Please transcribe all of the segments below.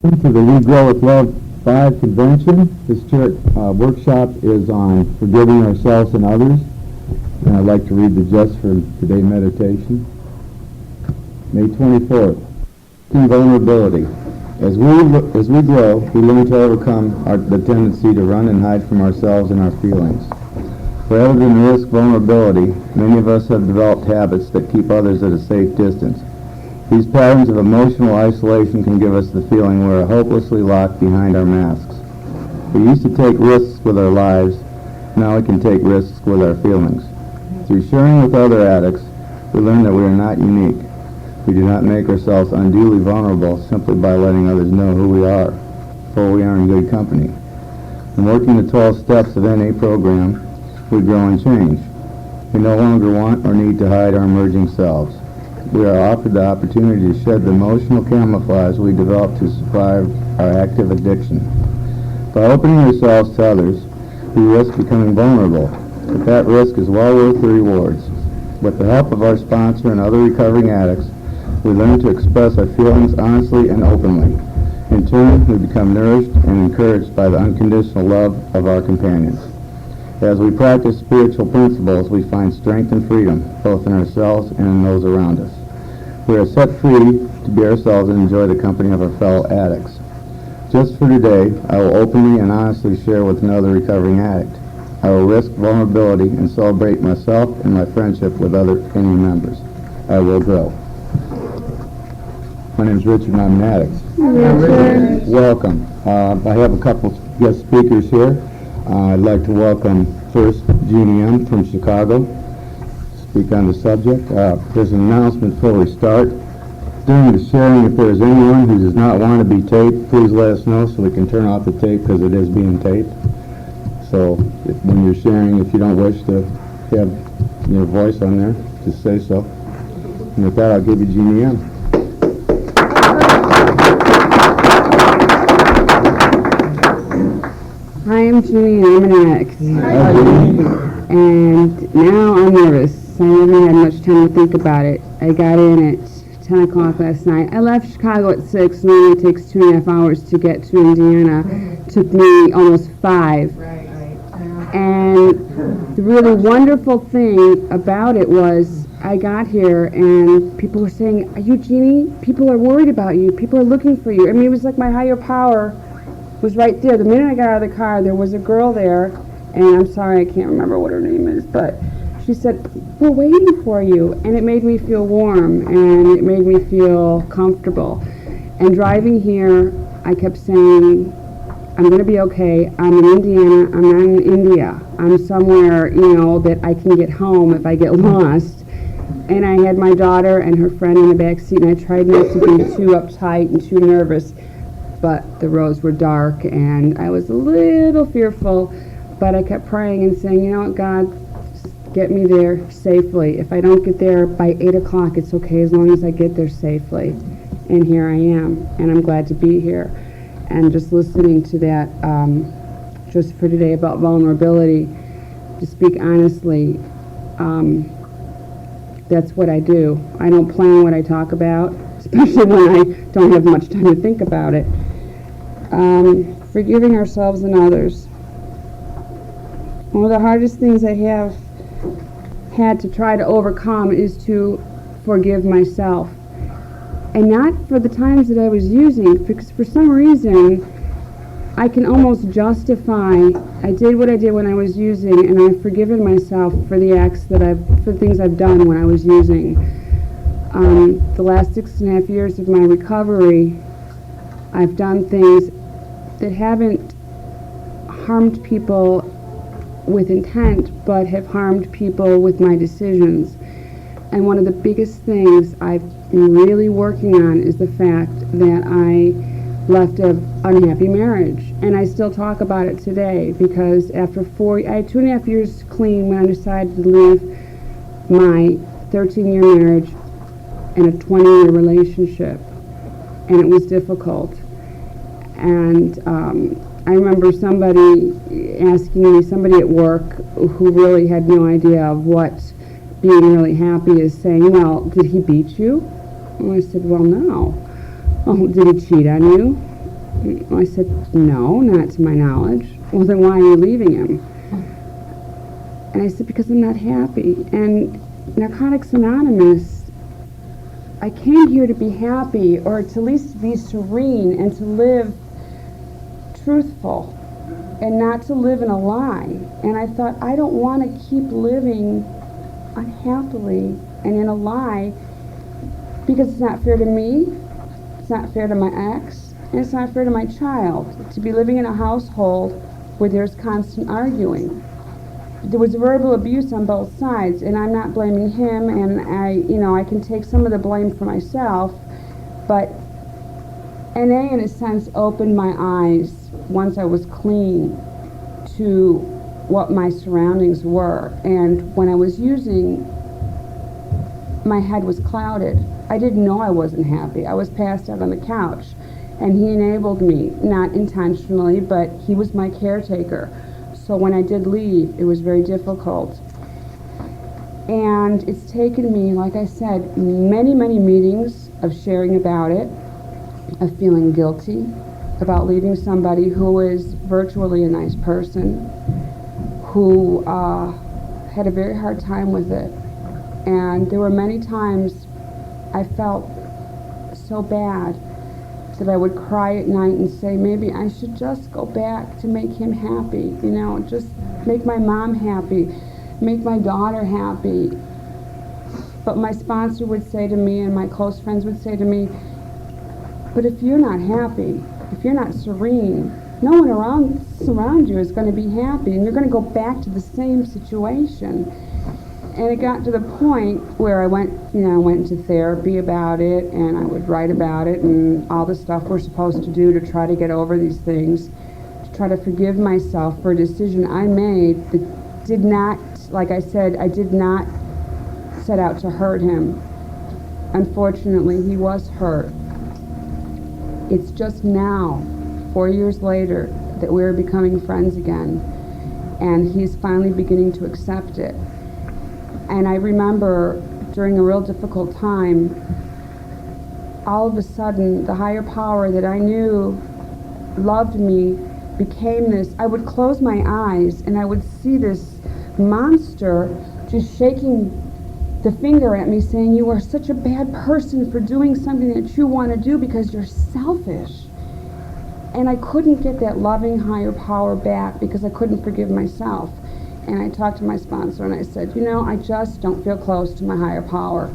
To the We Grow with Love 5 convention. This church workshop is on forgiving ourselves and others. And I'd like to read the just for today meditation. May 24th. Vulnerability. As we grow, we learn to overcome the tendency to run and hide from ourselves and our feelings. Rather than risk vulnerability, many of us have developed habits that keep others at a safe distance. These patterns of emotional isolation can give us the feeling we're hopelessly locked behind our masks. We used to take risks with our lives. Now we can take risks with our feelings. Through sharing with other addicts, we learn that we are not unique. We do not make ourselves unduly vulnerable simply by letting others know who we are, for we are in good company. In working the 12 steps of NA program, we grow and change. We no longer want or need to hide our emerging selves. We are offered the opportunity to shed the emotional camouflage we developed to survive our active addiction. By opening ourselves to others, we risk becoming vulnerable, but that risk is well worth the rewards. With the help of our sponsor and other recovering addicts, we learn to express our feelings honestly and openly. In turn, we become nourished and encouraged by the unconditional love of our companions. As we practice spiritual principles, we find strength and freedom, both in ourselves and in those around us. We are set free to be ourselves and enjoy the company of our fellow addicts. Just for today, I will openly and honestly share with another recovering addict. I will risk vulnerability and celebrate myself and my friendship with other NA members. I will grow. My name is Richard and I'm an addict. Welcome. I have a couple guest speakers here. I'd like to welcome first Jeannie M. from Chicago to speak on the subject. There's an announcement before we start. During the sharing, if there's anyone who does not want to be taped, please let us know so we can turn off the tape because it is being taped. So when you're sharing, if you don't wish to have your voice on there, just say so. And with that, I'll give you Jeannie M. Hi, I'm Jeannie, and I'm an addict. And now I'm nervous. I haven't had much time to think about it. I got in at 10 o'clock last night. I left Chicago at 6. Normally it takes 2.5 hours to get to Indiana. It took me almost 5. And the really wonderful thing about it was I got here and people were saying, "Are you Jeannie? People are worried about you. People are looking for you." I mean, it was like my higher power was right there. The minute I got out of the car, there was a girl there, and I'm sorry, I can't remember what her name is, but she said, "We're waiting for you," and it made me feel warm, and it made me feel comfortable. And driving here, I kept saying, I'm going to be okay. I'm in Indiana. I'm not in India. I'm somewhere, that I can get home if I get lost. And I had my daughter and her friend in the back seat, and I tried not to be too uptight and too nervous. But the roads were dark, and I was a little fearful, but I kept praying and saying, you know what, God, get me there safely. If I don't get there by 8 o'clock, it's okay as long as I get there safely. And here I am, and I'm glad to be here. And just listening to that, just for today about vulnerability, to speak honestly, that's what I do. I don't plan what I talk about, especially when I don't have much time to think about it. Forgiving ourselves and others. One of the hardest things I have had to try to overcome is to forgive myself. And not for the times that I was using, because for some reason I can almost justify I did what I did when I was using, and I've forgiven myself for the acts for things I've done when I was using. The last 6.5 years of my recovery, I've done things that haven't harmed people with intent, but have harmed people with my decisions. And one of the biggest things I've been really working on is the fact that I left an unhappy marriage. And I still talk about it today because after I had 2.5 years clean when I decided to leave my 13-year marriage and a 20-year relationship. And it was difficult. And I remember somebody asking me, somebody at work who really had no idea of what being really happy is, saying, well, did he beat you? And I said, well, no. Oh, did he cheat on you? I said, no, not to my knowledge. Well, then why are you leaving him? And I said, because I'm not happy. And Narcotics Anonymous, I came here to be happy, or to at least be serene and to live truthful and not to live in a lie. And I thought, I don't want to keep living unhappily and in a lie, because it's not fair to me, it's not fair to my ex, and it's not fair to my child to be living in a household where there's constant arguing. There was verbal abuse on both sides, and I'm not blaming him, and I can take some of the blame for myself, but NA in a sense opened my eyes once I was clean to what my surroundings were. And when I was using, my head was clouded. I didn't know I wasn't happy. I was passed out on the couch, and he enabled me, not intentionally, but he was my caretaker. So when I did leave, it was very difficult. And it's taken me, like I said, many, many meetings of sharing about it, of feeling guilty about leaving somebody who is virtually a nice person, who had a very hard time with it. And there were many times I felt so bad that I would cry at night and say, maybe I should just go back to make him happy, just make my mom happy, make my daughter happy. But my sponsor would say to me, and my close friends would say to me, but if you're not happy, if you're not serene, no one around you is going to be happy, and you're going to go back to the same situation. And it got to the point where I went into therapy about it, and I would write about it and all the stuff we're supposed to do to try to get over these things, to try to forgive myself for a decision I made that did not, like I said, I did not set out to hurt him. Unfortunately, he was hurt. It's just now, 4 years later, that we're becoming friends again, and he's finally beginning to accept it. And I remember during a real difficult time, all of a sudden, the higher power that I knew loved me became this. I would close my eyes and I would see this monster just shaking the finger at me saying, you are such a bad person for doing something that you want to do because you're selfish. And I couldn't get that loving higher power back because I couldn't forgive myself. And I talked to my sponsor and I said, I just don't feel close to my higher power.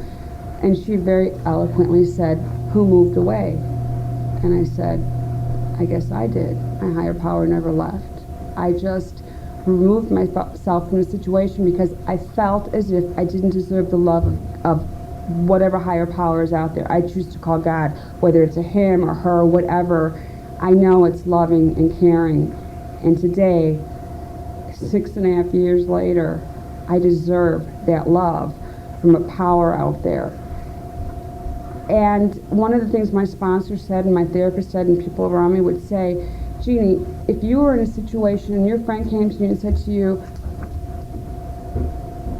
And she very eloquently said, who moved away? And I said, I guess I did. My higher power never left. I just removed myself from the situation because I felt as if I didn't deserve the love of whatever higher power is out there. I choose to call God, whether it's a him or her, whatever. I know it's loving and caring. And today, 6.5 years later, I deserve that love from a power out there. And one of the things my sponsor said and my therapist said and people around me would say, Jeannie, if you were in a situation and your friend came to you and said to you,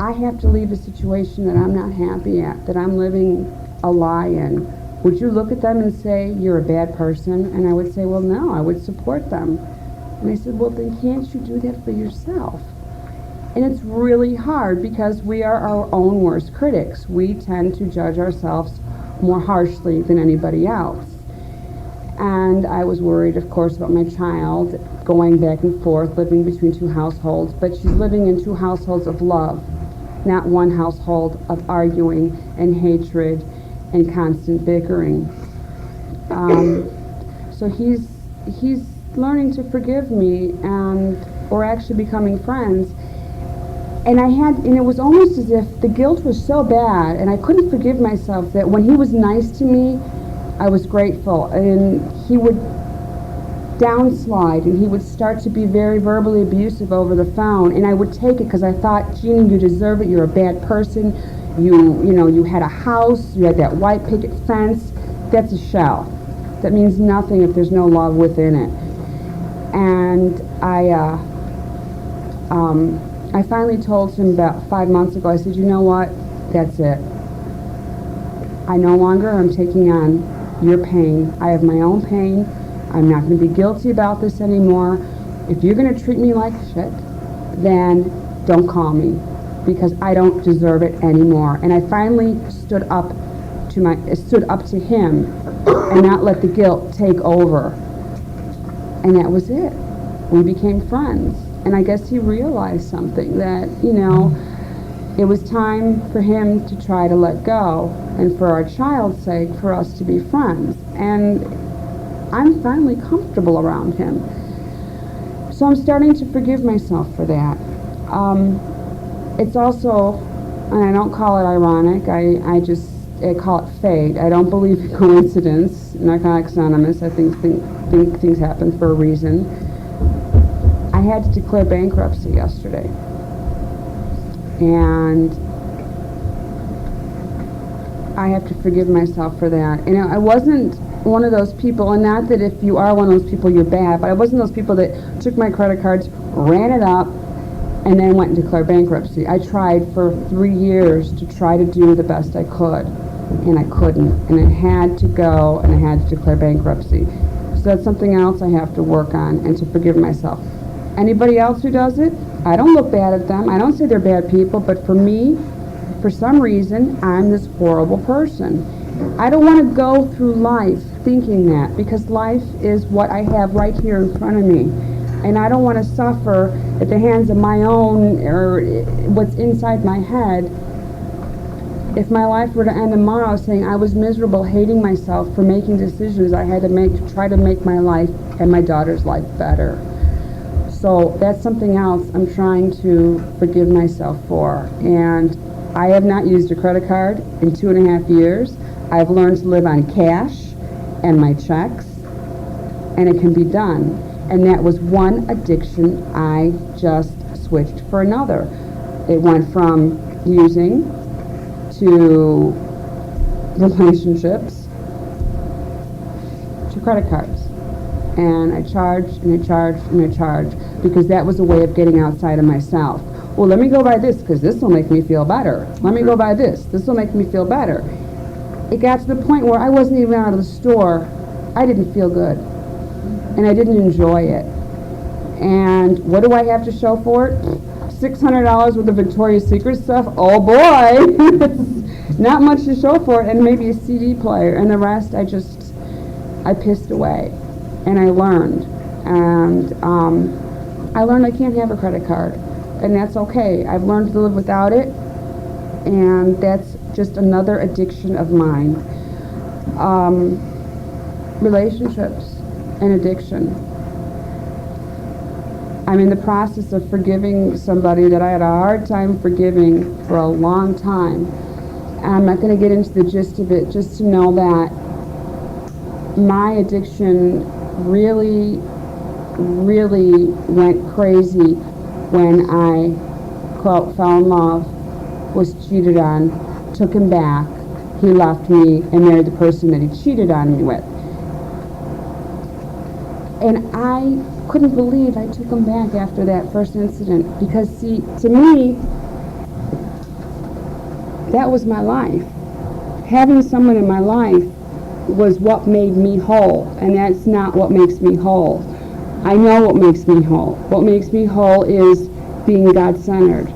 I have to leave a situation that I'm not happy at, that I'm living a lie in, would you look at them and say, you're a bad person? And I would say, well, no, I would support them. And I said, well, then can't you do that for yourself? And it's really hard because we are our own worst critics. We tend to judge ourselves more harshly than anybody else. And I was worried, of course, about my child going back and forth, living between two households, but she's living in two households of love, not one household of arguing and hatred and constant bickering. So he's learning to forgive me, and we're actually becoming friends. And it was almost as if the guilt was so bad, and I couldn't forgive myself, that when he was nice to me, I was grateful. And he would downslide, and he would start to be very verbally abusive over the phone, and I would take it because I thought, Jeannie, you deserve it. You're a bad person. You had a house. You had that white picket fence. That's a shell. That means nothing if there's no love within it. And I finally told him about 5 months ago, I said, you know what, that's it. I no longer am taking on your pain. I have my own pain. I'm not going to be guilty about this anymore. If you're going to treat me like shit, then don't call me, because I don't deserve it anymore. And I finally stood up to him and not let the guilt take over. And that was it. We became friends. And I guess he realized something, that, it was time for him to try to let go, and for our child's sake, for us to be friends. And I'm finally comfortable around him. So I'm starting to forgive myself for that. It's also, and I don't call it ironic, I call it fate. I don't believe in coincidence. Narcotics Anonymous, I think things happen for a reason. I had to declare bankruptcy yesterday. And I have to forgive myself for that. I wasn't one of those people, and not that if you are one of those people you're bad, but I wasn't those people that took my credit cards, ran it up, and then went and declared bankruptcy. I tried for 3 years to try to do the best I could, and I couldn't. And I had to go, and I had to declare bankruptcy. So that's something else I have to work on, and to forgive myself. Anybody else who does it, I don't look bad at them. I don't say they're bad people, but for me, for some reason, I'm this horrible person. I don't want to go through life thinking that, because life is what I have right here in front of me. And I don't want to suffer at the hands of my own, or what's inside my head. If my life were to end tomorrow saying I was miserable, hating myself for making decisions I had to make to try to make my life and my daughter's life better. So that's something else I'm trying to forgive myself for. And I have not used a credit card in 2.5 years. I've learned to live on cash and my checks, and it can be done. And that was one addiction I just switched for another. It went from using to relationships to credit cards. And I charged and I charged and I charged, because that was a way of getting outside of myself. Well, let me go buy this because this will make me feel better. Let me go buy this. This will make me feel better. It got to the point where I wasn't even out of the store. I didn't feel good. And I didn't enjoy it. And what do I have to show for it? $600 worth of Victoria's Secret stuff? Oh boy! Not much to show for it, and maybe a CD player. And the rest I pissed away. And I learned. And I learned I can't have a credit card. And that's okay. I've learned to live without it. And that's just another addiction of mine. Relationships and addiction. I'm in the process of forgiving somebody that I had a hard time forgiving for a long time. And I'm not going to get into the gist of it, just to know that my addiction really went crazy when I, quote, fell in love, was cheated on, took him back, he left me, and married the person that he cheated on me with. And I couldn't believe I took him back after that first incident, because, see, to me, that was my life. Having someone in my life was what made me whole, and that's not what makes me whole. I know what makes me whole. What makes me whole is being God-centered,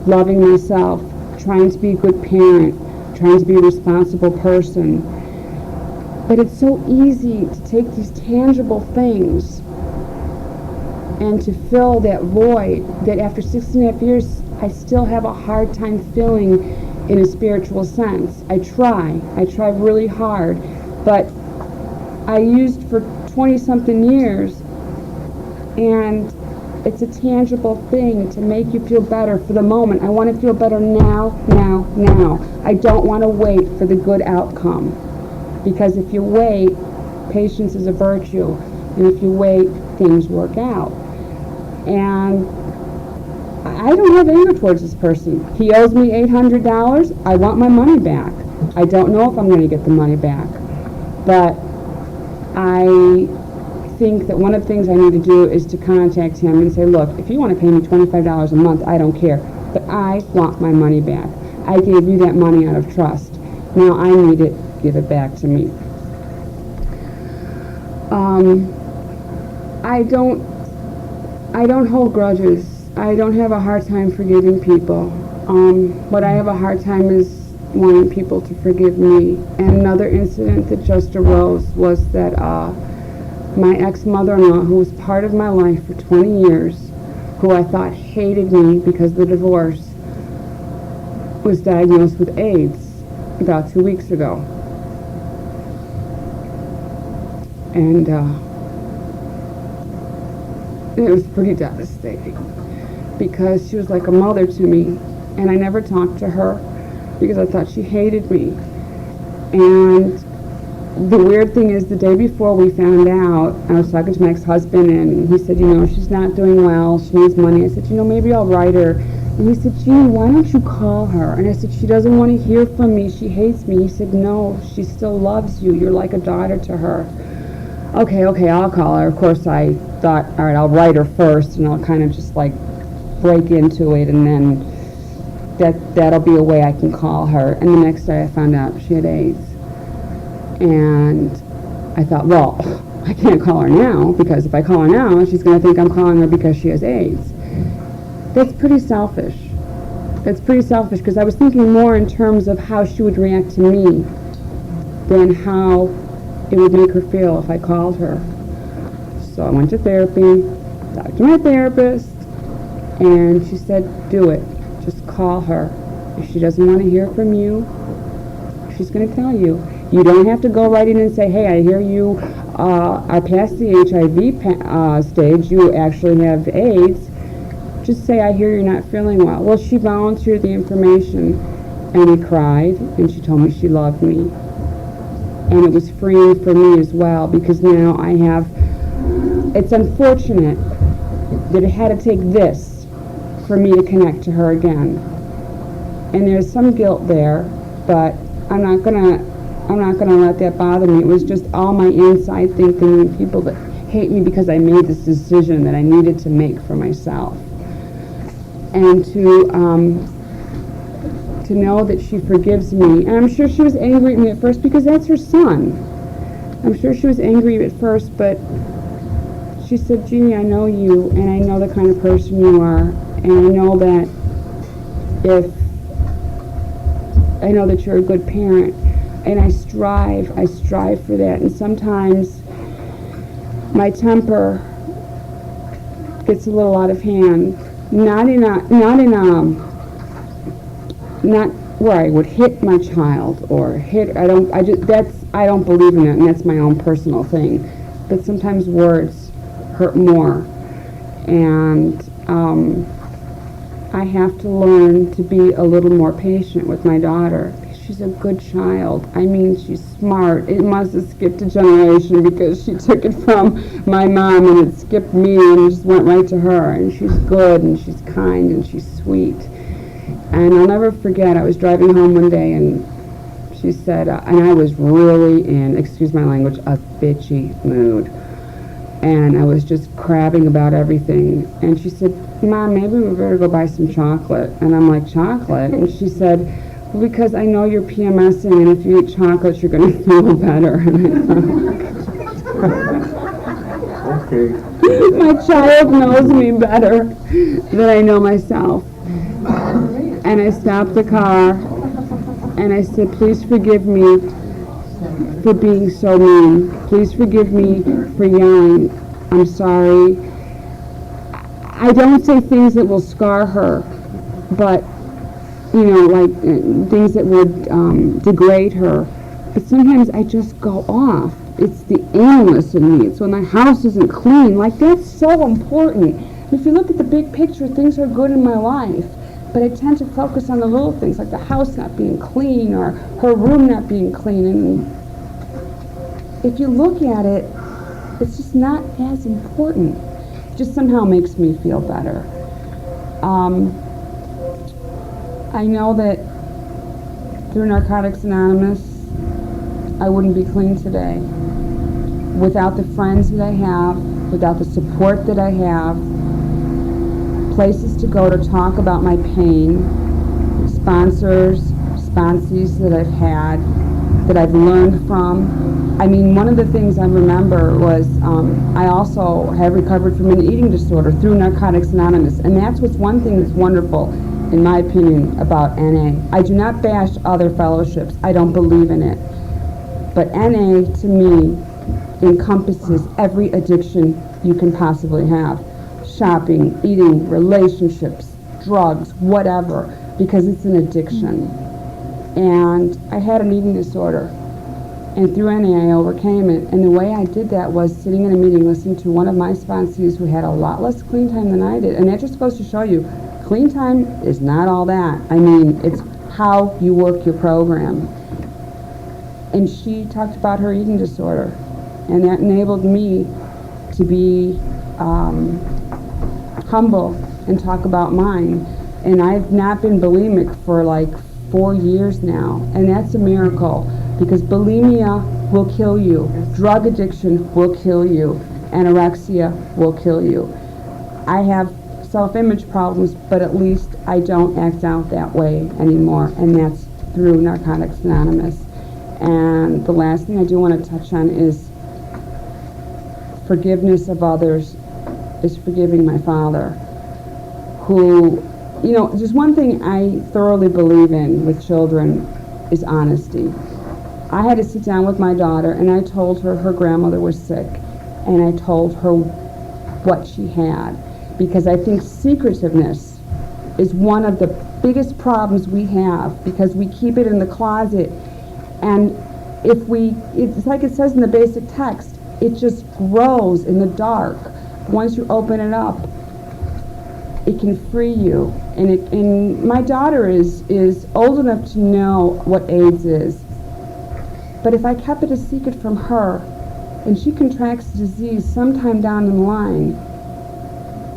loving myself, trying to be a good parent, trying to be a responsible person. But it's so easy to take these tangible things and to fill that void that after 6.5 years I still have a hard time filling in a spiritual sense. I try really hard, but I used for 20-something years, and it's a tangible thing to make you feel better for the moment. I want to feel better now. I don't want to wait for the good outcome, because if you wait, patience is a virtue, and if you wait, things work out. And I don't have anger towards this person. He owes me $800. I want my money back. I don't know if I'm going to get the money back, but I think that one of the things I need to do is to contact him and say, look, if you want to pay me $25 a month, I don't care, but I want my money back. I gave you that money out of trust. Now I need it. Give it back to me. I don't hold grudges. I don't have a hard time forgiving people. What I have a hard time is wanting people to forgive me. And another incident that just arose was that my ex-mother-in-law, who was part of my life for 20 years, who I thought hated me because of the divorce, was diagnosed with AIDS about 2 weeks ago. And it was pretty devastating because she was like a mother to me, and I never talked to her because I thought she hated me. And the weird thing is, the day before we found out, I was talking to my ex-husband, and he said, she's not doing well, she needs money. I said, maybe I'll write her. And he said, Jeannie, why don't you call her? And I said, she doesn't want to hear from me, she hates me. He said, no, she still loves you, you're like a daughter to her. Okay, I'll call her. Of course, I thought, all right, I'll write her first, and I'll kind of just like break into it, and then that'll be a way I can call her. And the next day I found out she had AIDS. And I thought, well, I can't call her now, because if I call her now, she's going to think I'm calling her because she has AIDS. That's pretty selfish. That's pretty selfish, because I was thinking more in terms of how she would react to me than how it would make her feel if I called her. So I went to therapy, talked to my therapist, and she said, do it. Just call her. If she doesn't want to hear from you, she's going to tell you. You don't have to go right in and say, hey, I hear you are past the HIV stage. You actually have AIDS. Just say, I hear you're not feeling well. Well, she volunteered the information, and we cried, and she told me she loved me. And it was freeing for me as well, because now I have, it's unfortunate that it had to take this for me to connect to her again. And there's some guilt there, but I'm not gonna let that bother me. It was just all my inside thinking, and people that hate me because I made this decision that I needed to make for myself. And to know that she forgives me. And I'm sure she was angry at me at first because that's her son. I'm sure she was angry at first, but she said, Jeannie, I know you, and I know the kind of person you are, and I know that you're a good parent, and I strive for that. And sometimes my temper gets a little out of hand. Not where I would hit my child or hit. I don't believe in it, and that's my own personal thing. But sometimes words hurt more, and I have to learn to be a little more patient with my daughter. She's a good child. I mean, she's smart. It must have skipped a generation because she took it from my mom and it skipped me and just went right to her. And she's good and she's kind and she's sweet. And I'll never forget, I was driving home one day and she said, and I was really in, excuse my language, a bitchy mood. And I was just crabbing about everything. And she said, Mom, maybe we better go buy some chocolate. And I'm like, chocolate? And she said, well, because I know you're PMSing, and if you eat chocolate, you're going to feel better. And I thought, okay. My child knows me better than I know myself. And I stopped the car, and I said, please forgive me for being so mean. Please forgive me for yelling. I'm sorry. I don't say things that will scar her, but like things that would degrade her. But sometimes I just go off. It's the animus in me. It's when my house isn't clean. Like, that's so important. If you look at the big picture, things are good in my life. But I tend to focus on the little things, like the house not being clean or her room not being clean. And if you look at it, it's just not as important. It just somehow makes me feel better. I know that through Narcotics Anonymous, I wouldn't be clean today. Without the friends that I have, without the support that I have, places to go to talk about my pain, sponsors, sponsees that I've had, that I've learned from. I mean, one of the things I remember was I also have recovered from an eating disorder through Narcotics Anonymous, and that's what's one thing that's wonderful, in my opinion, about NA. I do not bash other fellowships. I don't believe in it. But NA, to me, encompasses every addiction you can possibly have. Shopping, eating, relationships, drugs, whatever, because it's an addiction. And I had an eating disorder, and through NA I overcame it. And the way I did that was sitting in a meeting listening to one of my sponsees who had a lot less clean time than I did. And that just goes to show you, clean time is not all that. I mean, it's how you work your program. And she talked about her eating disorder, and that enabled me to be humble and talk about mine. And I've not been bulimic for like 4 years now, and that's a miracle, because bulimia will kill you, drug addiction will kill you, anorexia will kill you. I have self-image problems, but at least I don't act out that way anymore, and that's through Narcotics Anonymous. And the last thing I do want to touch on is forgiveness of others is forgiving my father, who, you know, just one thing I thoroughly believe in with children is honesty. I had to sit down with my daughter, and I told her her grandmother was sick, and I told her what she had, because I think secretiveness is one of the biggest problems we have, because we keep it in the closet, and if we, it's like it says in the basic text, it just grows in the dark. Once you open it up, it can free you. And my daughter is old enough to know what AIDS is. But if I kept it a secret from her, and she contracts the disease sometime down the line,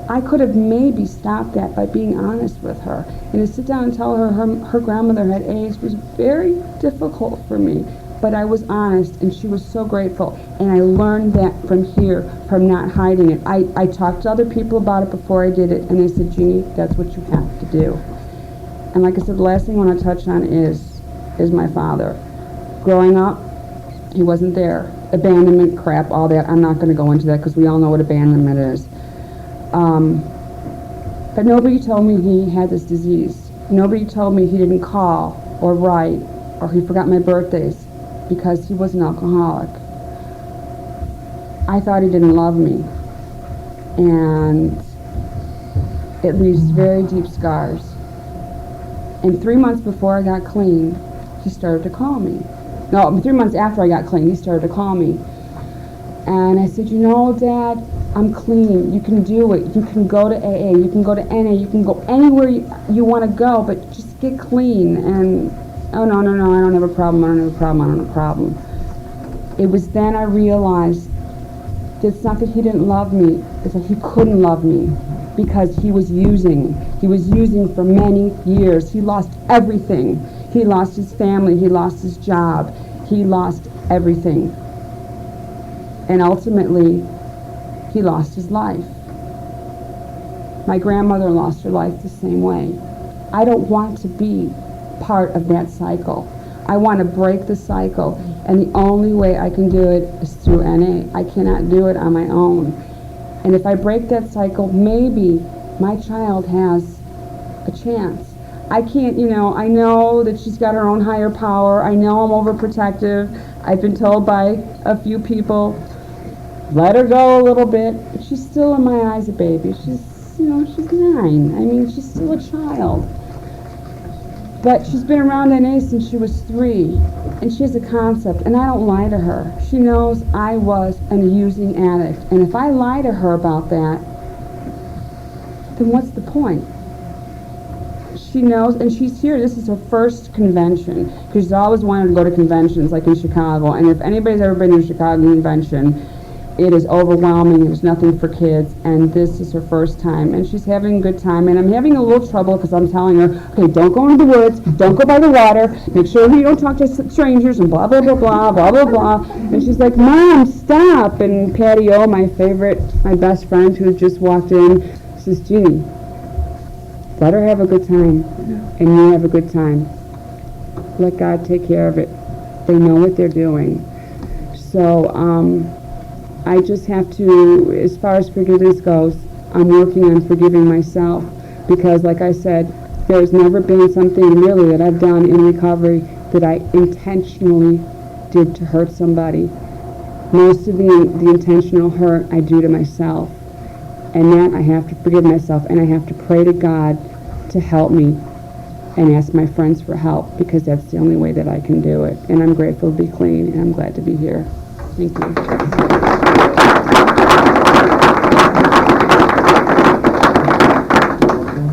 I could have maybe stopped that by being honest with her. And to sit down and tell her her grandmother had AIDS was very difficult for me. But I was honest, and she was so grateful. And I learned that from here, from not hiding it. I talked to other people about it before I did it, and they said, Jeannie, that's what you have to do. And like I said, the last thing I want to touch on is my father. Growing up, he wasn't there. Abandonment, crap, all that. I'm not going to go into that because we all know what abandonment is. But nobody told me he had this disease. Nobody told me he didn't call or write or he forgot my birthdays because he was an alcoholic. I thought he didn't love me. And it leaves very deep scars. And 3 months before I got clean, he started to call me. No, 3 months after I got clean, he started to call me. And I said, you know, Dad, I'm clean. You can do it. You can go to AA. You can go to NA. You can go anywhere you want to go, but just get clean. And, oh, no, I don't have a problem. I don't have a problem. It was then I realized that it's not that he didn't love me. It's that he couldn't love me because he was using. He was using for many years. He lost everything. He lost his family. He lost his job. He lost everything. And ultimately, he lost his life. My grandmother lost her life the same way. I don't want to be part of that cycle. I want to break the cycle, and the only way I can do it is through NA. I cannot do it on my own. And if I break that cycle, maybe my child has a chance. I can't, I know that she's got her own higher power. I know I'm overprotective. I've been told by a few people, let her go a little bit, but she's still in my eyes a baby. She's 9. I mean, she's still a child. But she's been around NA since she was 3, and she has a concept, and I don't lie to her. She knows I was an using addict, and if I lie to her about that, then what's the point? She knows, and she's here. This is her first convention, because she's always wanted to go to conventions, like in Chicago, and if anybody's ever been to a Chicago convention, it is overwhelming. There's nothing for kids, and this is her first time, and she's having a good time. And I'm having a little trouble because I'm telling her, okay, don't go into the woods, don't go by the water, make sure you don't talk to strangers, and blah, blah, blah, blah, blah, blah, blah. And she's like, Mom, stop. And Patty O, my best friend who just walked in, says, Jeannie, let her have a good time, and you have a good time. Let God take care of it. They know what they're doing. So I just have to, as far as forgiveness goes, I'm working on forgiving myself because, like I said, there's never been something really that I've done in recovery that I intentionally did to hurt somebody. Most of the intentional hurt I do to myself. And that I have to forgive myself, and I have to pray to God to help me and ask my friends for help because that's the only way that I can do it. And I'm grateful to be clean, and I'm glad to be here. Thank you.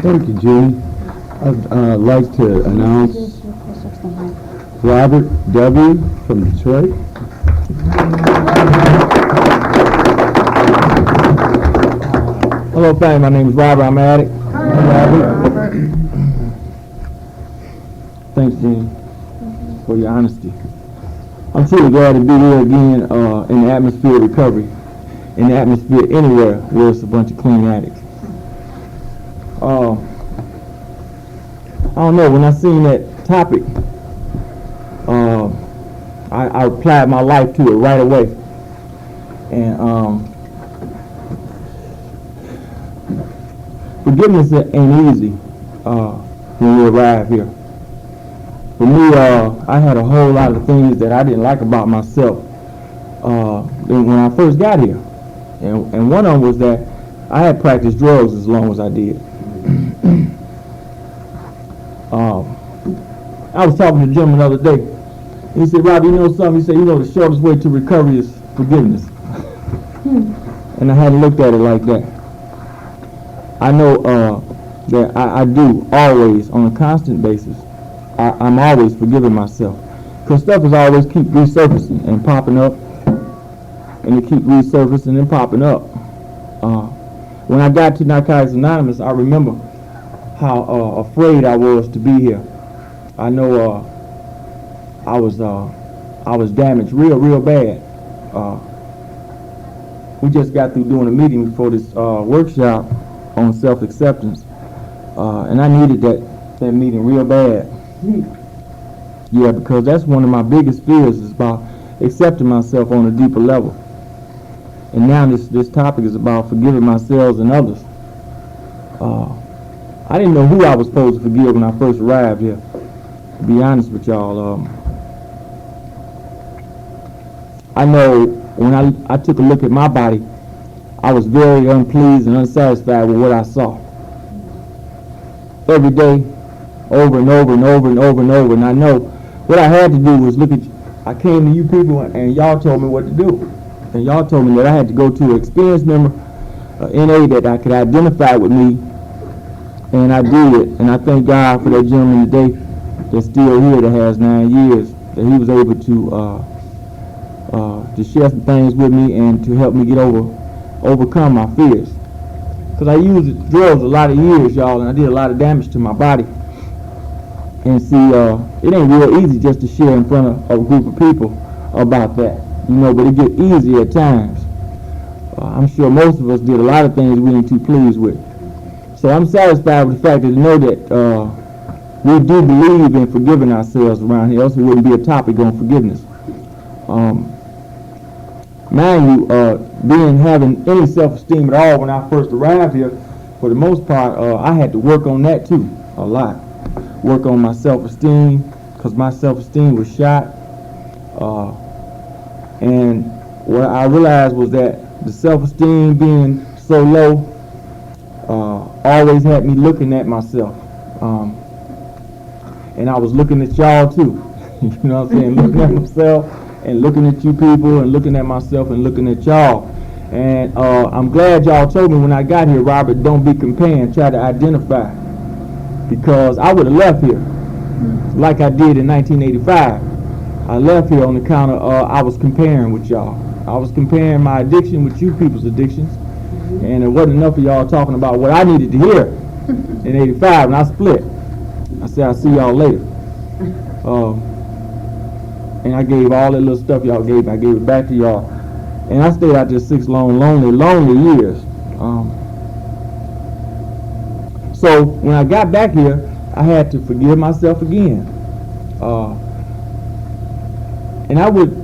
Thank you, Judy. I'd like to announce Robert W. from Detroit. Hello, family. My name is Robert. I'm an addict. Robert. Thanks, Jeannie, for your honesty. I'm truly glad to be here again in the atmosphere of recovery, in the atmosphere anywhere where it's a bunch of clean addicts. I don't know, when I seen that topic, I applied my life to it right away. And forgiveness ain't easy when we arrive here. For me, I had a whole lot of things that I didn't like about myself when I first got here. And one of them was that I had practiced drugs as long as I did. I was talking to Jim another day. He said, Rob, you know something? He said, you know, the shortest way to recovery is forgiveness. And I hadn't looked at it like that. I know that I do always, on a constant basis, I'm always forgiving myself. Because stuff is always keep resurfacing and popping up. And it keep resurfacing and popping up. When I got to Narcotics Anonymous, I remember how afraid I was to be here. I know I was damaged real bad. We just got through doing a meeting before this workshop on self-acceptance, and I needed that meeting real bad. Yeah, because that's one of my biggest fears is about accepting myself on a deeper level. And now this topic is about forgiving myself and others. I didn't know who I was supposed to forgive when I first arrived here. To be honest with y'all, I know when I took a look at my body, I was very unpleased and unsatisfied with what I saw. Every day, over and over and over and over and over. And I know what I had to do was look at, I came to you people and y'all told me what to do. And y'all told me that I had to go to an experienced member, NA, that I could identify with me. And I did. And I thank God for that gentleman today that's still here that has 9 years, that he was able to share some things with me and to help me overcome my fears. Because I used drugs a lot of years, y'all, and I did a lot of damage to my body. And see, it ain't real easy just to share in front of a group of people about that, you know, but it get easy at times. I'm sure most of us did a lot of things we ain't too pleased with. So I'm satisfied with the fact that to know that we do believe in forgiving ourselves around here, else it wouldn't be a topic on forgiveness. Mind you, having any self-esteem at all when I first arrived here, for the most part, I had to work on that too, a lot. Work on my self-esteem, because my self-esteem was shot. And what I realized was that the self-esteem being so low always had me looking at myself. And I was looking at y'all too. You know what I'm saying? Looking at myself and looking at you people and looking at myself and looking at y'all. And I'm glad y'all told me when I got here, Robert, don't be comparing, try to identify. Because I would have left here like I did in 1985. I left here on account of I was comparing with y'all. I was comparing my addiction with you people's addictions. And there wasn't enough of y'all talking about what I needed to hear in 85, and I split. I said, I'll see y'all later. And I gave all that little stuff y'all gave me, I gave it back to y'all. And I stayed out there 6 lonely years. So when I got back here, I had to forgive myself again. And I would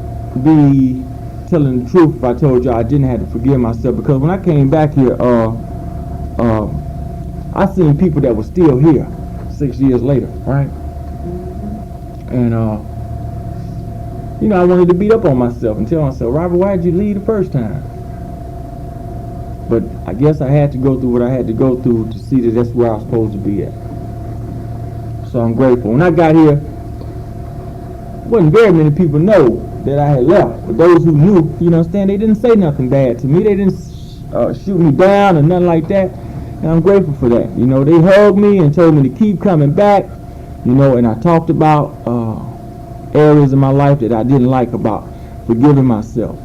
be telling the truth if I told you I didn't have to forgive myself, because when I came back here, I seen people that were still here 6 years later, right? And I wanted to beat up on myself and tell myself, Robert, why did you leave the first time? But I guess I had to go through what I had to go through to see that that's where I was supposed to be at. So I'm grateful. When I got here, wasn't very many people know that I had left. But those who knew, they didn't say nothing bad to me. They didn't shoot me down or nothing like that. And I'm grateful for that. They hugged me and told me to keep coming back. And I talked about areas in my life that I didn't like about forgiving myself.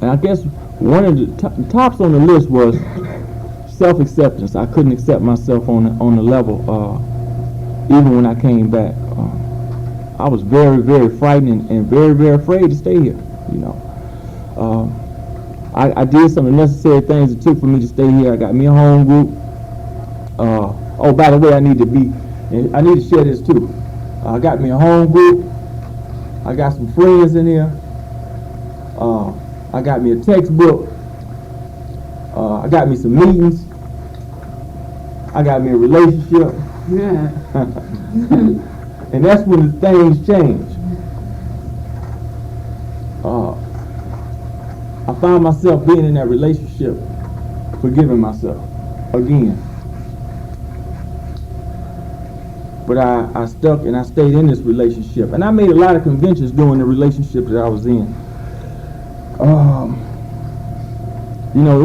And I guess one of the tops on the list was self-acceptance. I couldn't accept myself on the level, even when I came back. I was very, very frightened and very, very afraid to stay here. I did some of the necessary things it took for me to stay here. I got me a home group. Oh, by the way, I need to share this too. I got me a home group. I got some friends in here. I got me a textbook. I got me some meetings. I got me a relationship. Yeah. And that's when the things change. I found myself being in that relationship, forgiving myself again. But I stuck and I stayed in this relationship. And I made a lot of conventions during the relationship that I was in.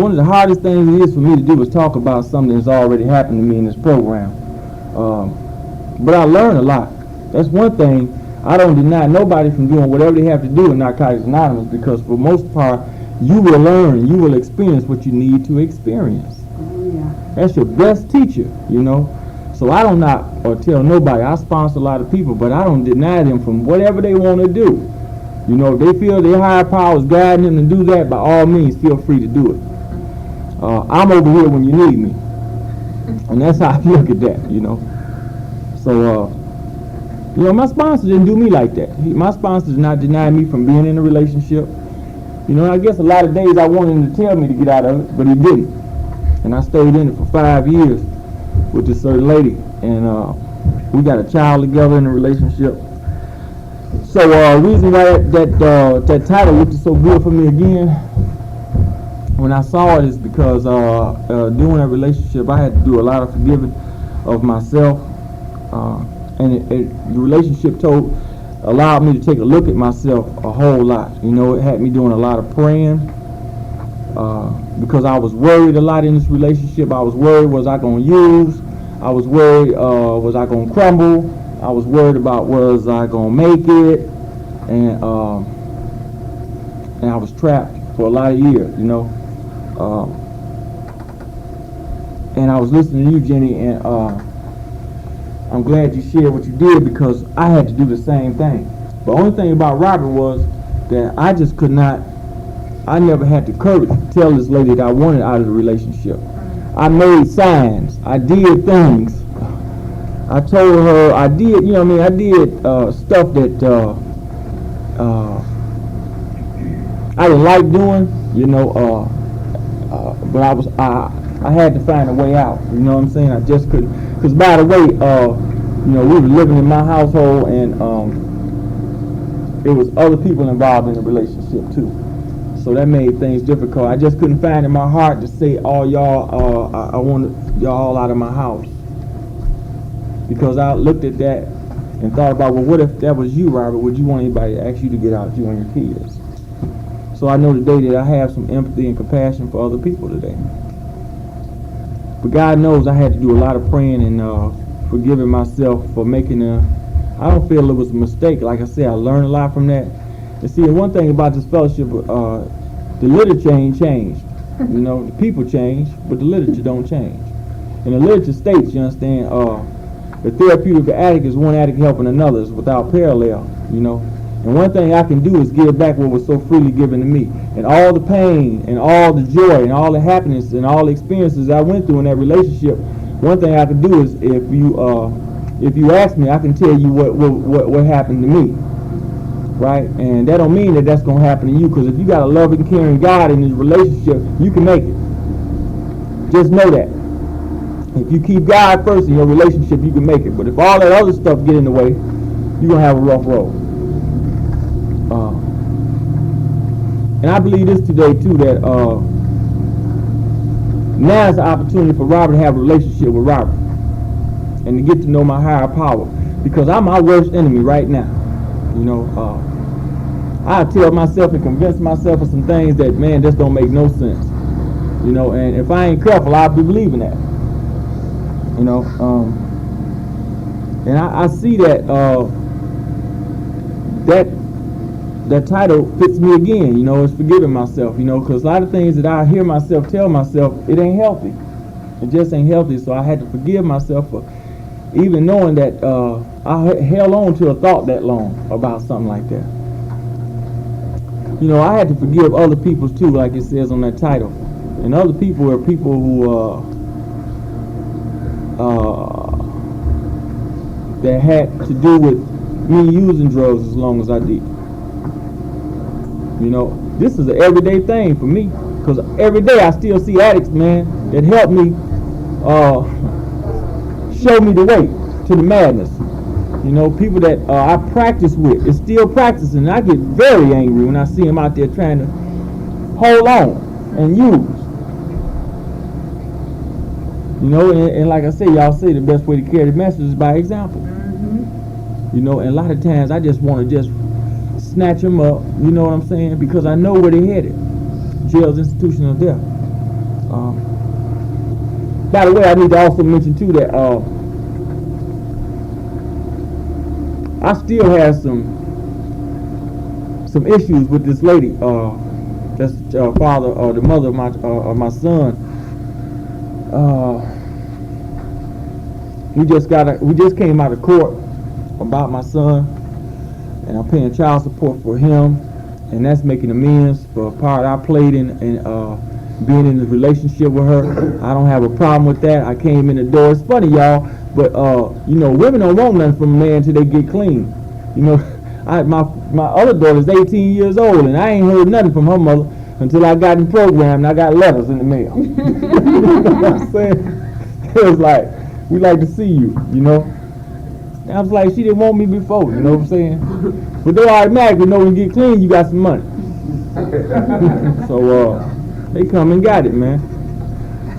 One of the hardest things it is for me to do is talk about something that's already happened to me in this program. But I learned a lot. That's one thing. I don't deny nobody from doing whatever they have to do in Narcotics Anonymous, because for most part, you will learn, you will experience what you need to experience. Yeah. That's your best teacher, So I don't knock or tell nobody. I sponsor a lot of people, but I don't deny them from whatever they want to do. If they feel their higher power is guiding them to do that, by all means, feel free to do it. I'm over here when you need me. And that's how I look at that, So, my sponsor didn't do me like that. My sponsor did not deny me from being in a relationship. I guess a lot of days I wanted him to tell me to get out of it, but he didn't. And I stayed in it for 5 years with this certain lady. And we got a child together in a relationship. So the reason why that title looked so good for me again, when I saw it, is because during that relationship I had to do a lot of forgiving of myself. And the relationship allowed me to take a look at myself a whole lot. It had me doing a lot of praying, because I was worried a lot in this relationship. I was worried, was I going to use? I was worried, was I going to crumble? I was worried about, was I going to make it? And I was trapped for a lot of years, and I was listening to you, Jenny, and I'm glad you shared what you did, because I had to do the same thing. The only thing about Robert was that I just could not, I never had the courage to tell this lady that I wanted out of the relationship. I made signs. I did things. I told her I did, I did stuff that I didn't like doing, but I had to find a way out. You know what I'm saying? I just couldn't. Because by the way, we were living in my household, and it was other people involved in the relationship too. So that made things difficult. I just couldn't find in my heart to say, "Oh, y'all, I want y'all out of my house," because I looked at that and thought about, well, what if that was you, Robert? Would you want anybody to ask you to get out, you and your kids? So I know today that I have some empathy and compassion for other people today. But God knows I had to do a lot of praying and forgiving myself for making I don't feel it was a mistake. Like I said, I learned a lot from that. And see, one thing about this fellowship, the literature ain't changed. The people change, but the literature don't change. And the literature states, you understand, the therapeutic addict is one addict helping another, is without parallel, And one thing I can do is give back what was so freely given to me. And all the pain and all the joy and all the happiness and all the experiences I went through in that relationship, one thing I can do is, if you ask me, I can tell you what happened to me. right? And that don't mean that that's going to happen to you, because if you got a loving, caring God in this relationship, you can make it. Just know that. If you keep God first in your relationship, you can make it. But if all that other stuff get in the way, you're going to have a rough road. And I believe this today, too, that now is the opportunity for Robert to have a relationship with Robert and to get to know my higher power, because I'm my worst enemy right now. You know, I tell myself and convince myself of some things that, man, just don't make no sense. You know, and if I ain't careful, I'll be believing that. You know, and I see that that title fits me again. You know, it's forgiving myself. You know, because a lot of things that I hear myself tell myself, it ain't healthy. It just ain't healthy. So I had to forgive myself for even knowing that I held on to a thought that long about something like that. You know, I had to forgive other people too, like it says on that title. And other people are people who that had to do with me using drugs as long as I did. You know, this is an everyday thing for me, because every day I still see addicts, man, that help me show me the way to the madness. You know, people that I practice with is still practicing. And I get very angry when I see them out there trying to hold on and use. You know, and like I say, y'all say the best way to carry the message is by example. Mm-hmm. You know, and a lot of times I just want to just snatch them up, you know what I'm saying, because I know where they're headed. Jail's institutional death. By the way, I need to also mention too that I still have some issues with this lady. That's the father or the mother of my son. We just came out of court about my son, and I'm paying child support for him, and that's making amends for a part I played in being in a relationship with her. I don't have a problem with that. I came in the door. It's funny, y'all, but you know, women don't want nothing from a man until they get clean. You know, my other daughter's 18 years old, and I ain't heard nothing from her mother until I got in program and I got letters in the mail. You know what I'm saying? It was like, we like to see you, you know. And I was like, she didn't want me before, you know what I'm saying? But they automatically know when you get clean, you got some money. So they come and got it, man.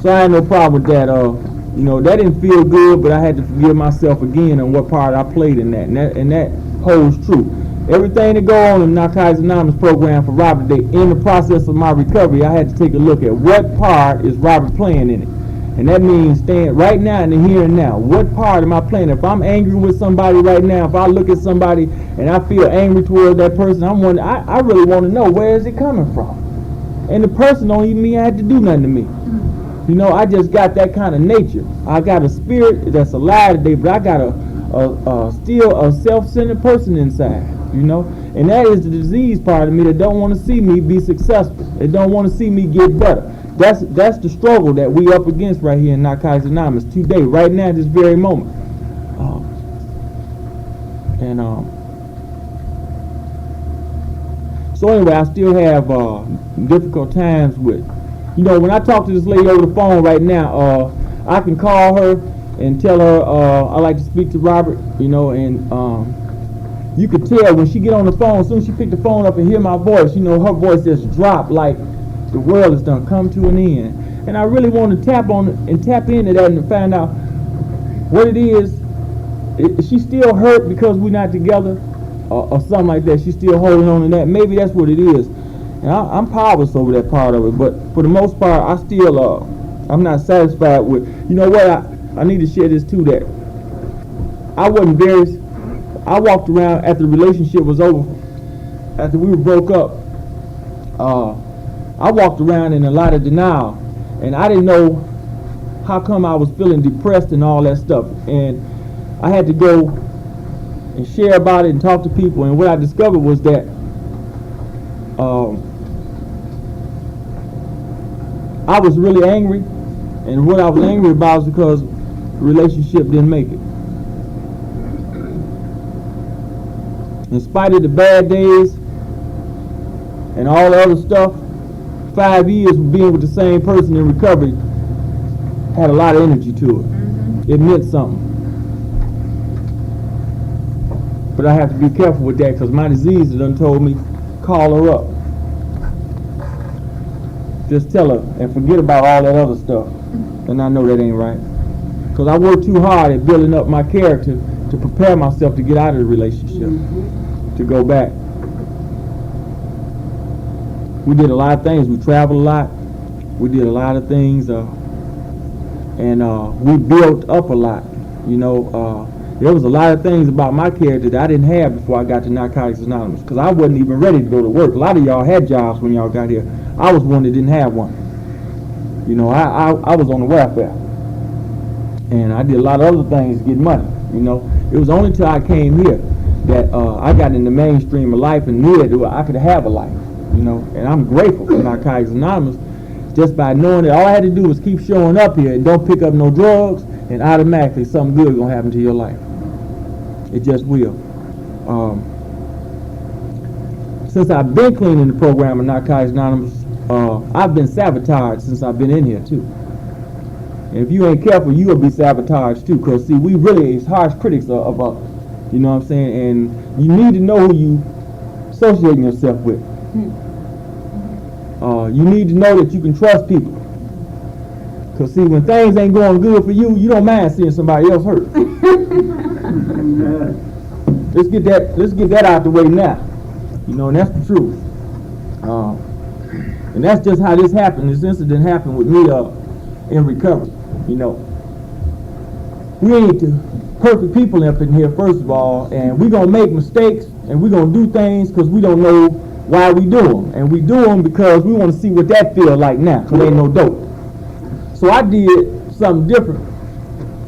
So I had no problem with that. You know, that didn't feel good, but I had to forgive myself again on what part I played in that, and that holds true. Everything that go on in Narcotics Anonymous program for Robert, in the process of my recovery, I had to take a look at what part is Robert playing in it. And that means staying right now in the here and now. What part am I playing? If I'm angry with somebody right now, if I look at somebody and I feel angry towards that person, I really want to know, where is it coming from? And the person don't even mean I had to do nothing to me. You know, I just got that kind of nature. I got a spirit that's alive today, but I got still a self-centered person inside, you know. And that is the disease part of me that don't want to see me be successful. They don't want to see me get better. That's the struggle that we up against right here in Narcotics Anonymous today, right now, at this very moment. So anyway, I still have difficult times with, you know, when I talk to this lady over the phone right now, I can call her and tell her I like to speak to Robert, you know, and you could tell when she get on the phone, as soon as she pick the phone up and hear my voice, you know, her voice just drop like the world has done come to an end. And I really want to tap into that and find out what it is. Is she still hurt because we're not together, or something like that? She's still holding on to that. Maybe that's what it is. And I'm powerless over that part of it. But for the most part, I still I'm not satisfied with. You know what? I need to share this too. That I walked around after the relationship was over, after we broke up. I walked around in a lot of denial, and I didn't know how come I was feeling depressed and all that stuff. And I had to go and share about it and talk to people. And what I discovered was that I was really angry, and what I was angry about was because the relationship didn't make it. In spite of the bad days and all the other stuff, 5 years of being with the same person in recovery had a lot of energy to it. It meant something. But I have to be careful with that because my disease has done told me, call her up. Just tell her and forget about all that other stuff. And I know that ain't right. Because I worked too hard at building up my character to prepare myself to get out of the relationship, to go back. We did a lot of things. We traveled a lot. We did a lot of things. And we built up a lot. You know, there was a lot of things about my character that I didn't have before I got to Narcotics Anonymous. Because I wasn't even ready to go to work. A lot of y'all had jobs when y'all got here. I was one that didn't have one. You know, I was on the welfare. And I did a lot of other things to get money. You know, it was only till I came here that I got in the mainstream of life and knew that I could have a life. You know, and I'm grateful for Narcotics Anonymous just by knowing that all I had to do was keep showing up here and don't pick up no drugs, and automatically something good is going to happen to your life. It just will. Since I've been cleaning the program of Narcotics Anonymous, I've been sabotaged since I've been in here too. And if you ain't careful, you'll be sabotaged too. Because see, we really is harsh critics of us. You know what I'm saying? And you need to know who you associating yourself with. You need to know that you can trust people. Because see, when things ain't going good for you, you don't mind seeing somebody else hurt. Let's get that out the way now. You know, and that's the truth. And that's just how this happened. This incident happened with me in recovery. You know, we ain't the perfect people up in here, first of all, and we're going to make mistakes, and we're going to do things because we don't know why we do them. And we do them because we want to see what that feels like now, because there ain't no dope. So I did something different,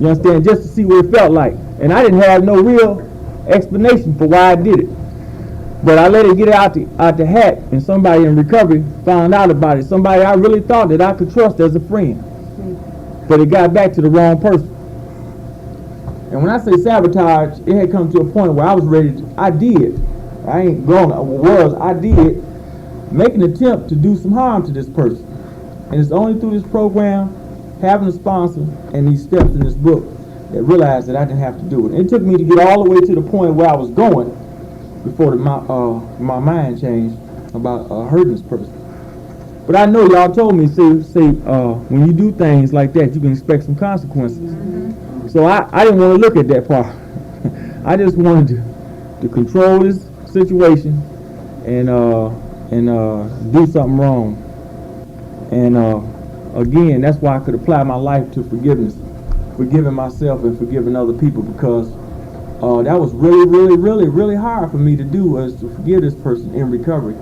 you understand, just to see what it felt like. And I didn't have no real explanation for why I did it. But I let it get out the hat, and somebody in recovery found out about it. Somebody I really thought that I could trust as a friend. But it got back to the wrong person. And when I say sabotage, it had come to a point where I was ready to, I did make an attempt to do some harm to this person. And it's only through this program, having a sponsor, and these steps in this book that realized that I didn't have to do it. It took me to get all the way to the point where I was going before my mind changed about hurting this person. But I know y'all told me, when you do things like that, you can expect some consequences. Mm-hmm. So I didn't want to look at that part. I just wanted to control this situation and do something wrong. And again, that's why I could apply my life to forgiveness, forgiving myself and forgiving other people, because that was really, really, really, really hard for me to do, was to forgive this person in recovery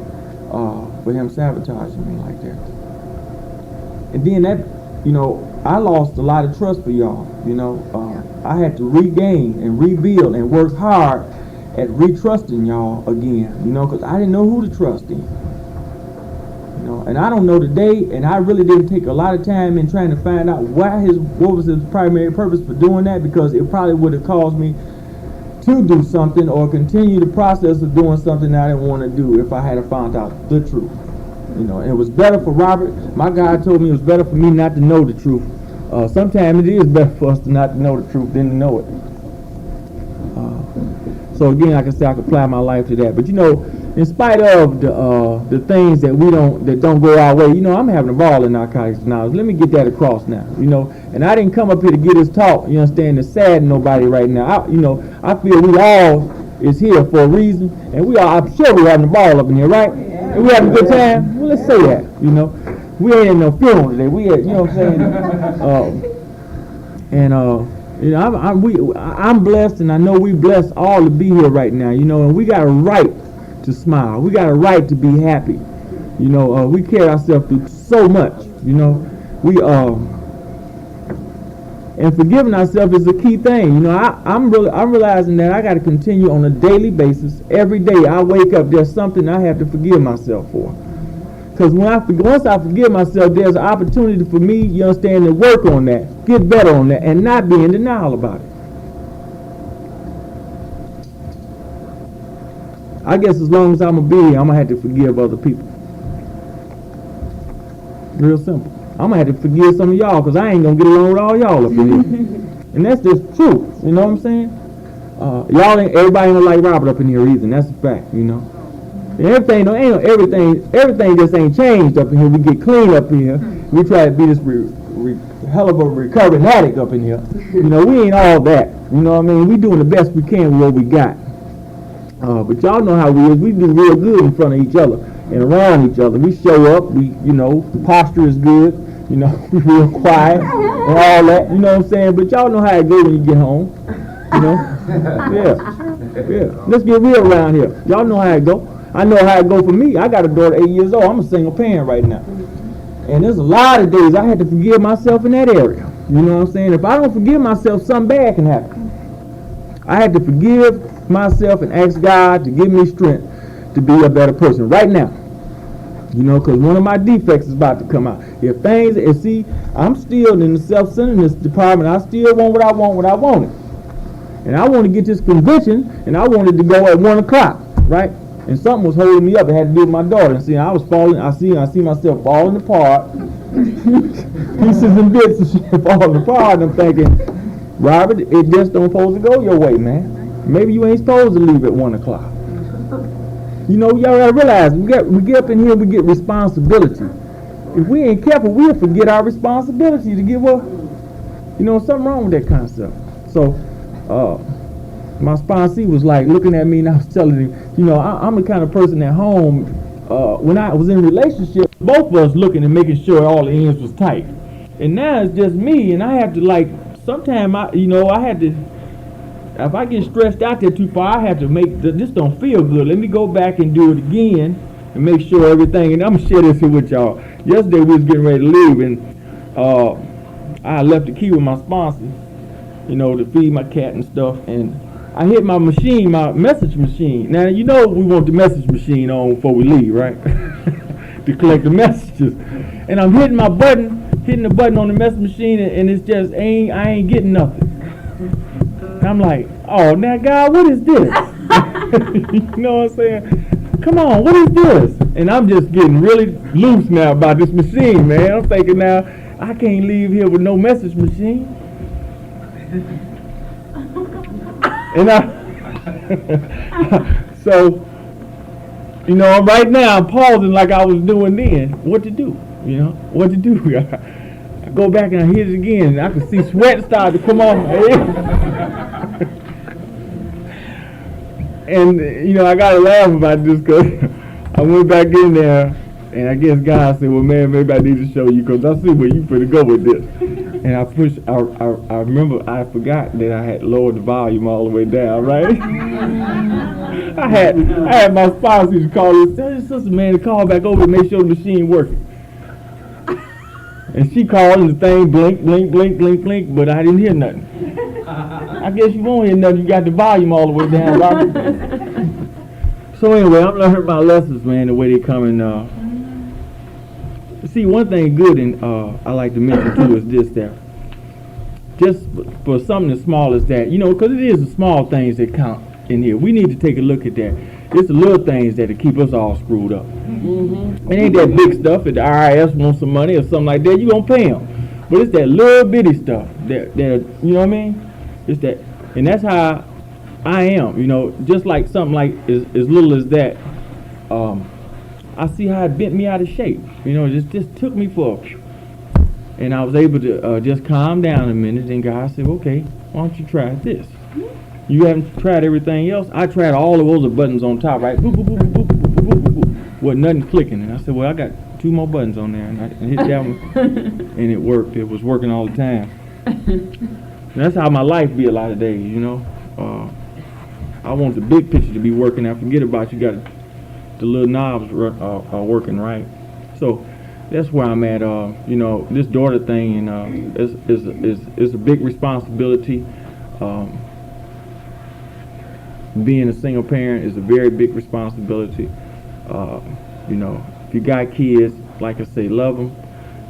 for him sabotaging me like that. And then that, you know, I lost a lot of trust for y'all. You know, I had to regain and rebuild and work hard at retrusting y'all again. You know, because I didn't know who to trust in. You know, and I don't know today, and I really didn't take a lot of time in trying to find out what was his primary purpose for doing that, because it probably would have caused me to do something or continue the process of doing something I didn't want to do if I had found out the truth. You know, and it was better for Robert. My God told me it was better for me not to know the truth. Sometimes it is better for us to not know the truth than to know it. So again, like I said, I could apply my life to that. But you know, in spite of the things that don't go our way, you know, I'm having a ball in Narcotics Anonymous. Let me get that across now. You know, and I didn't come up here to get this talk, you understand, to sadden nobody right now. I feel we all is here for a reason, and I'm sure we're having a ball up in here, right? Yeah. And we having a good time. Well, let's say that. You know, we ain't in no funeral today. We had, you know what I'm saying? You know, I'm blessed, and I know we blessed all to be here right now. You know, and we got a right to smile. We got a right to be happy. You know, we carry ourselves through so much. You know, and forgiving ourselves is a key thing. You know, I'm realizing that I got to continue on a daily basis. Every day I wake up, there's something I have to forgive myself for. Because once I forgive myself, there's an opportunity for me, you understand, to work on that, get better on that, and not be in denial about it. I guess as long as I'm gonna be here, I'm gonna have to forgive other people. Real simple. I'm gonna have to forgive some of y'all because I ain't gonna get along with all y'all up in here. And that's just true. You know what I'm saying? Y'all ain't, everybody ain't gonna like Robert up in here either. And that's a fact, you know. And everything just ain't changed up in here. We get clean up in here. We try to be this hell of a recovering addict up in here. You know, we ain't all that. You know what I mean? We doing the best we can with what we got. But y'all know how we is. We do real good in front of each other and around each other. We show up. We, you know, the posture is good. You know, we real quiet and all that. You know what I'm saying? But y'all know how it goes when you get home. You know? Yeah. Let's get real around here. Y'all know how it go. I know how it go for me. I got a daughter 8 years old. I'm a single parent right now. And there's a lot of days I had to forgive myself in that area. You know what I'm saying? If I don't forgive myself, something bad can happen. I had to forgive myself and ask God to give me strength to be a better person right now. You know, because one of my defects is about to come out. See, I'm still in the self-centeredness department. I still want what I want when I want it. And I want to get this convention, and I wanted to go at 1 o'clock, right? And something was holding me up. It had to do with my daughter. And see, I was falling. I see myself falling apart. Pieces and bits of shit falling apart. And I'm thinking, Robert, it just don't supposed to go your way, man. Maybe you ain't supposed to leave at 1 o'clock. You know, y'all gotta realize, we get up in here, we get responsibility. If we ain't careful, we'll forget our responsibility to give up. You know, something wrong with that kind of stuff. So, my sponsee was like looking at me, and I was telling him, you know, I'm the kind of person at home, when I was in a relationship, both of us looking and making sure all the ends was tight. And now it's just me, and I have to, like, sometimes I had to, if I get stressed out there too far, I have to this don't feel good. Let me go back and do it again and make sure everything, and I'm going to share this here with y'all. Yesterday we was getting ready to leave, and I left the key with my sponsor, you know, to feed my cat and stuff, and I hit my machine, my message machine. Now, you know we want the message machine on before we leave, right? To collect the messages. And I'm hitting the button on the message machine, and it's just, I ain't getting nothing. And I'm like, oh, now, God, what is this? You know what I'm saying? Come on, what is this? And I'm just getting really loose now about this machine, man. I'm thinking now, I can't leave here with no message machine. And so, you know, right now I'm pausing like I was doing then. What to do? You know, what to do? I go back and I hit it again, and I can see sweat start to come off my head. And, you know, I got to laugh about this because I went back in there, and I guess God said, well, man, maybe I need to show you because I see where you finna go with this. And I remember I forgot that I had lowered the volume all the way down, right? I had my sponsor call this, tell your sister, man, to call back over and make sure the machine working. And she called and the thing blink, blink, blink, blink, blink, but I didn't hear nothing. I guess you won't hear nothing, you got the volume all the way down, Robert. So anyway, I'm learning my lessons, man, the way they come in. See, one thing good and I like to mention too is this, that just for something as small as that, you know, because it is the small things that count in here. We need to take a look at that. It's the little things that keep us all screwed up. Mm-hmm. It ain't that big stuff. If the IRS wants some money or something like that, you gonna pay them. But it's that little bitty stuff that you know what I mean? It's that, and that's how I am. You know, just like something like as little as that. I see how it bent me out of shape. You know, it just took me and I was able to just calm down a minute, and God said, okay, why don't you try this? You haven't tried everything else? I tried all of those buttons on top, right? Boop, boop, boop, boop, boop, boop, boop, boop, boop. Wasn't nothing clicking. And I said, well, I got 2 more buttons on there, and I hit that one, and it worked. It was working all the time. And that's how my life be a lot of days, you know. I want the big picture to be working. I forget about you got the little knobs are working right. So that's where I'm at. You know, this daughter thing, and is a big responsibility. Being a single parent is a very big responsibility. You know, if you got kids, like I say, love them.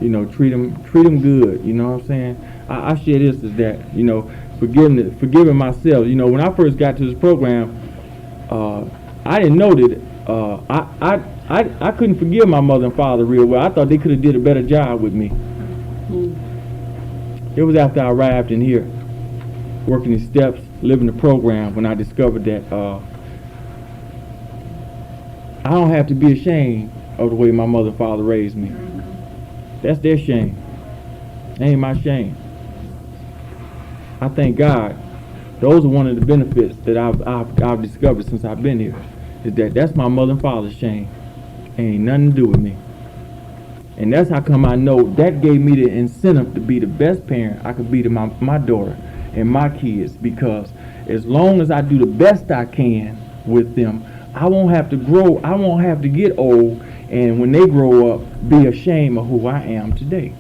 You know, treat them good. You know what I'm saying? I share this is that, you know, forgiving myself. You know, when I first got to this program, I didn't know that. I couldn't forgive my mother and father real well. I thought they could have did a better job with me. It was after I arrived in here, working the steps, living the program, when I discovered that I don't have to be ashamed of the way my mother and father raised me. That's their shame. That ain't my shame. I thank God. Those are one of the benefits that I've discovered since I've been here. Is that's my mother and father's shame. Ain't nothing to do with me. And that's how come I know that gave me the incentive to be the best parent I could be to my daughter and my kids, because as long as I do the best I can with them, I won't have to grow, I won't have to get old, and when they grow up, be ashamed of who I am today.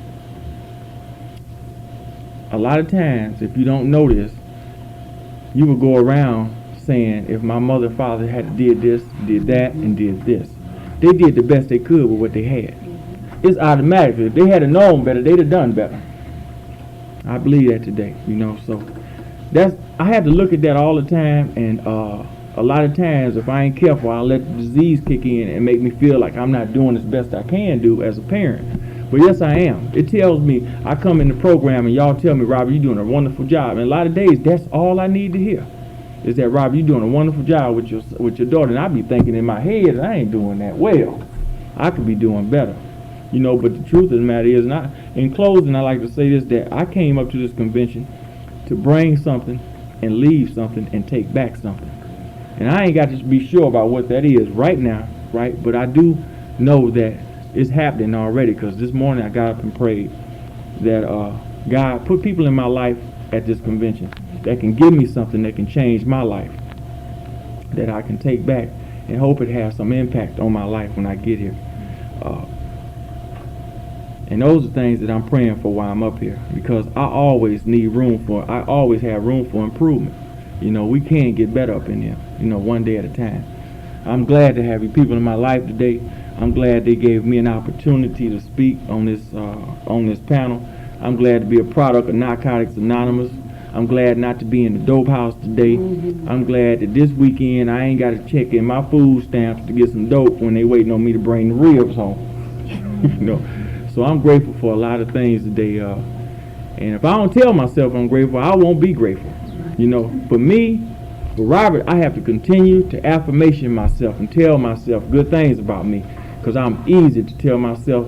A lot of times, if you don't know this, you will go around saying, if my mother and father had did this, did that, and did this. They did the best they could with what they had. It's automatic. If they had known better, they'd have done better. I believe that today, so I had to look at that all the time, and a lot of times, if I ain't careful, I'll let the disease kick in and make me feel like I'm not doing as best I can do as a parent. But yes, I am. It tells me, I come in the program and y'all tell me, Robert, you're doing a wonderful job. And a lot of days, that's all I need to hear, is that, Robert, you're doing a wonderful job with your daughter. And I be thinking in my head, I ain't doing that well. I could be doing better. But the truth of the matter is, in closing, I like to say this, that I came up to this convention to bring something and leave something and take back something. And I ain't got to be sure about what that is right now, right? But I do know that it's happening already, because this morning I got up and prayed that God put people in my life at this convention that can give me something that can change my life, that I can take back and hope it has some impact on my life when I get here. And those are things that I'm praying for while I'm up here, because I always have room for improvement. We can get better up in here, one day at a time. I'm glad to have you people in my life today. I'm glad they gave me an opportunity to speak on this panel. I'm glad to be a product of Narcotics Anonymous. I'm glad not to be in the dope house today. I'm glad that this weekend I ain't got to check in my food stamps to get some dope when they waiting on me to bring the ribs home. So I'm grateful for a lot of things today. And if I don't tell myself I'm grateful, I won't be grateful. For me, for Robert, I have to continue to affirmation myself and tell myself good things about me, because I'm easy to tell myself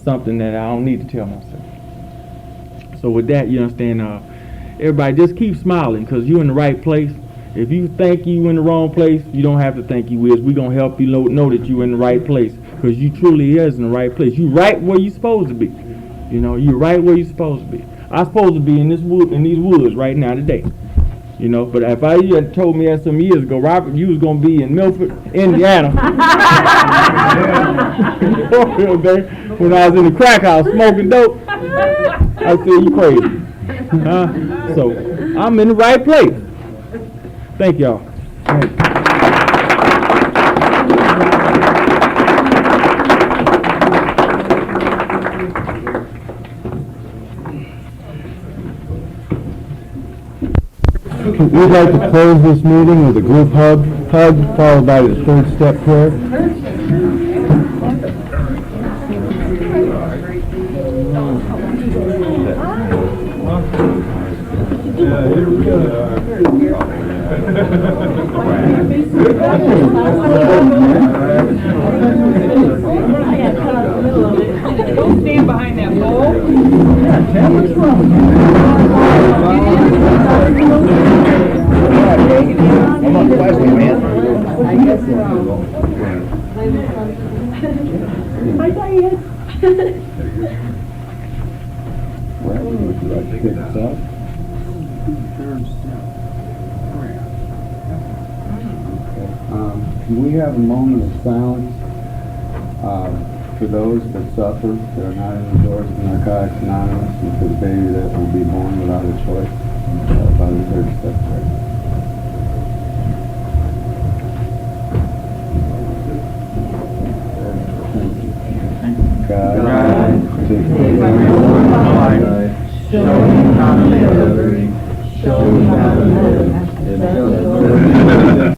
something that I don't need to tell myself. So with that, you understand, everybody just keep smiling, because you're in the right place. If you think you in the wrong place, you don't have to think you is. We're going to help you know that you're in the right place, because you truly is in the right place. You right where you're supposed to be. You're right where you're supposed to be. I'm supposed to be in these woods right now today. But if you had told me that some years ago, Robert, you was going to be in Milford, Indiana, when I was in the crack house smoking dope, I said, you crazy. So I'm in the right place. Thank y'all. We'd like to close this meeting with a group hug followed by the third step prayer. Don't stand behind that pole. What's wrong? I'm on plastic, man. I guess so. Hi, Diane. Well, would you like to kick us off? Can we have a moment of silence for those that suffer, that are not in the doors of Narcotics Anonymous, and for the baby that will be born without a choice by the third step prayer? God, take my life, show me how to live, show me how to live.